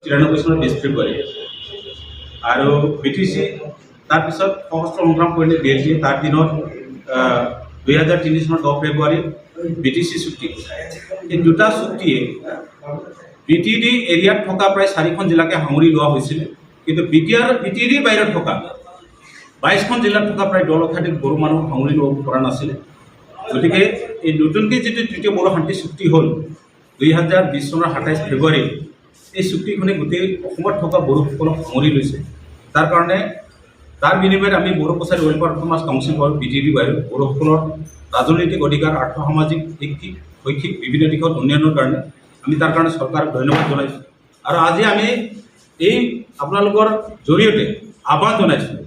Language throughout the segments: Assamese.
93 চনৰ 20 ফেব্ৰুৱাৰী আৰু BTC তাৰপিছত সশস্ত্ৰ সংগ্ৰাম কৰিলে দিল্লী তাৰ দিনত 2003 চনৰ 10 ফেব্ৰুৱাৰী BTC চুক্তি এই দুটা চুক্তিয়ে BTD এৰিয়াত থকা প্ৰায় 4খন জিলাকে সামৰি লোৱা হৈছিল কিন্তু BTD বাহিৰত থকা 22খন জিলাত থকা প্ৰায় 10 লক্ষাধিক বড়ো মানুহ সামৰি ল'ব পৰা নাছিল গতিকে এই নতুনকৈ যিটো তৃতীয় বড়ো শান্তি চুক্তি হ'ল 2020 চনৰ 27 ফেব্ৰুৱাৰী এই চুক্তিখনে গোটেই অসমত থকা বড়োসকলক সামৰি লৈছে তাৰ কাৰণে তাৰ বিনিময়ত আমি Bodo Kachari welfare performance council for BTD বাহিৰত বড়োসকলৰ ৰাজনৈতিক অধিকাৰ আৰ্থ সামাজিক শৈক্ষিক বিভিন্ন দিশত উন্নয়নৰ কাৰণে আমি তাৰ কাৰণে চৰকাৰক ধন্যবাদ জনাইছোঁ আৰু আজি আমি এই আপোনালোকৰ জৰিয়তে আহ্বান জনাইছোঁ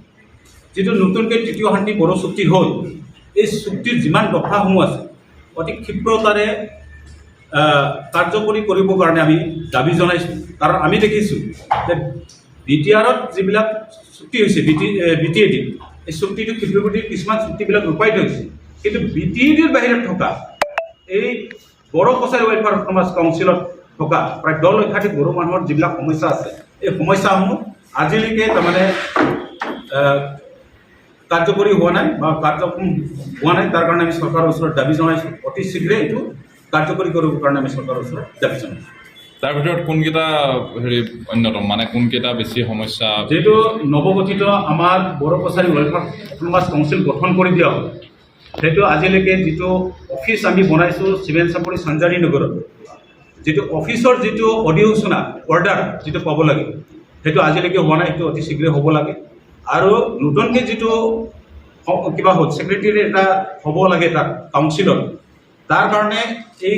যিটো নতুনকৈ তৃতীয় শান্তি বড়ো চুক্তি হ'ল এই চুক্তিৰ যিমান দফাসমূহ আছে অতি ক্ষীপ্ৰতাৰে কাৰ্যকৰী কৰিবৰ কাৰণে আমি দাবী জনাইছোঁ কাৰণ আমি দেখিছোঁ যে BTRত যিবিলাক চুক্তি হৈছে BTAD এই চুক্তিটো ক্ষীপ্ৰগতিৰ কিছুমান চুক্তিবিলাক ৰূপায়িত হৈছে কিন্তু BTADৰ বাহিৰত থকা এই বড়ো কছাৰী ৱেলফেয়াৰ পাৰফৰ্মেন্স কাউন্সিলত থকা প্ৰায় 10 লক্ষাধিক বড়ো মানুহৰ যিবিলাক সমস্যা আছে এই সমস্যাসমূহ আজিলৈকে তাৰমানে কাৰ্যকৰী হোৱা নাই বা কাৰ্যক্ষম হোৱা নাই তাৰ কাৰণে আমি চৰকাৰৰ ওচৰত দাবী জনাইছোঁ অতি শীঘ্ৰে এইটো কাৰ্যকৰী কৰিবৰ কাৰণে আমি চৰকাৰৰ ওচৰত দাবী জনাইছোঁ তাৰ ভিতৰত কোনকেইটা অন্যতম মানে কোনকেইটা বেছি সমস্যা যেহেতু নৱগঠিত আমাৰ Bodo Kachari welfare performance council গঠন কৰি দিয়া হ'ল সেইটো আজিলৈকে যিটো অফিচ আমি বনাইছোঁ চিভেন চাপৰি চাঞ্জাৰী নগৰত যিটো অফিচৰ যিটো অধিসূচনা অৰ্ডাৰ যিটো পাব লাগে সেইটো আজিলৈকে হোৱা নাই সেইটো অতি শীঘ্ৰে হ'ব লাগে আৰু নতুনকৈ যিটো কিবা ছেক্ৰেটাৰী এটা হ'ব লাগে তাত কাউন্সিলত তাৰ কাৰণে এই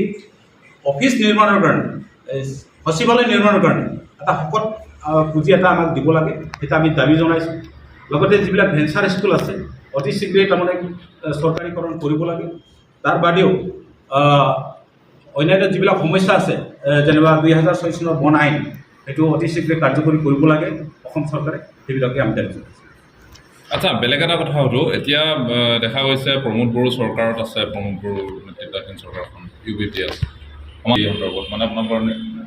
অফিচ নিৰ্মাণৰ কাৰণে সচিবালয় নিৰ্মাণৰ কাৰণে এটা শকত পুঁজি এটা আমাক দিব লাগে সেইটো আমি দাবী জনাইছোঁ লগতে যিবিলাক ভেঞ্চাৰ স্কুল আছে অতি শীঘ্ৰে তাৰমানে চৰকাৰীকৰণ কৰিব লাগে তাৰ বাদেও অন্যান্য যিবিলাক সমস্যা আছে যেনিবা 2006 চনৰ বন আইন সেইটো অতি শীঘ্ৰে কাৰ্যকৰী কৰিব লাগে অসম চৰকাৰে সেইবিলাকে আমি দাবী জনাইছোঁ আচ্ছা বেলেগ এটা কথা সুধো এতিয়া দেখা গৈছে প্ৰমোদ বড়ো চৰকাৰত আছে প্ৰমোদ বড়ো নেতৃত্বাধীন চৰকাৰখন UBP আছে আমাৰ এই সন্দৰ্ভত মানে আপোনালোকৰ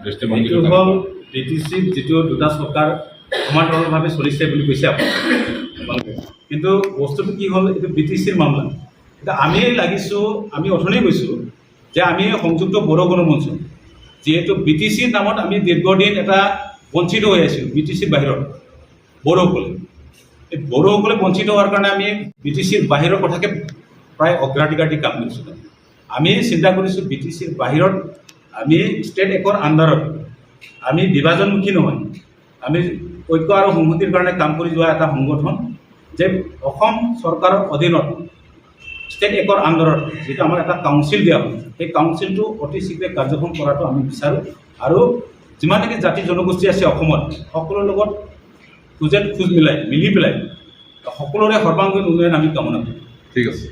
দৃষ্টিভংগী হ'ল BTC যিটো দুটা চৰকাৰ সমান্তৰালভাৱে চলিছে বুলি কৈছে আপোনালোকে কিন্তু বস্তুটো কি হ'ল এইটো BTCৰ মামলা এতিয়া আমি লাগিছোঁ আমি অথনি কৈছোঁ যে আমি সংযুক্ত বড়ো গণমঞ্চ যিহেতু BTCৰ নামত আমি দীৰ্ঘদিন এটা বঞ্চিত হৈ আছিলোঁ BTCৰ বাহিৰত বড়োসকলে এই বড়োসকলে বঞ্চিত হোৱাৰ কাৰণে আমি BTCৰ বাহিৰৰ কথাকে প্ৰায় অগ্ৰাধিকাৰ দি কাম কৰিছোঁ আমি চিন্তা কৰিছোঁ BTCৰ বাহিৰত আমি ষ্টেট একৰ আণ্ডাৰত আমি বিভাজনমুখী নহয় আমি ঐক্য আৰু সংহতিৰ কাৰণে কাম কৰি যোৱা এটা সংগঠন যে অসম চৰকাৰৰ অধীনত ষ্টেট একৰ আণ্ডাৰত যিটো আমাৰ এটা কাউন্সিল দিয়া হয় সেই কাউন্সিলটো অতি শীঘ্ৰে কাৰ্যক্ষম কৰাটো আমি বিচাৰোঁ আৰু যিমান নেকি জাতি জনগোষ্ঠী আছে অসমত সকলোৰ লগত খোজ মিলি পেলাই সকলোৰে সৰ্বাংগীন উন্নয়ন আমি কামনা কৰোঁ ঠিক আছে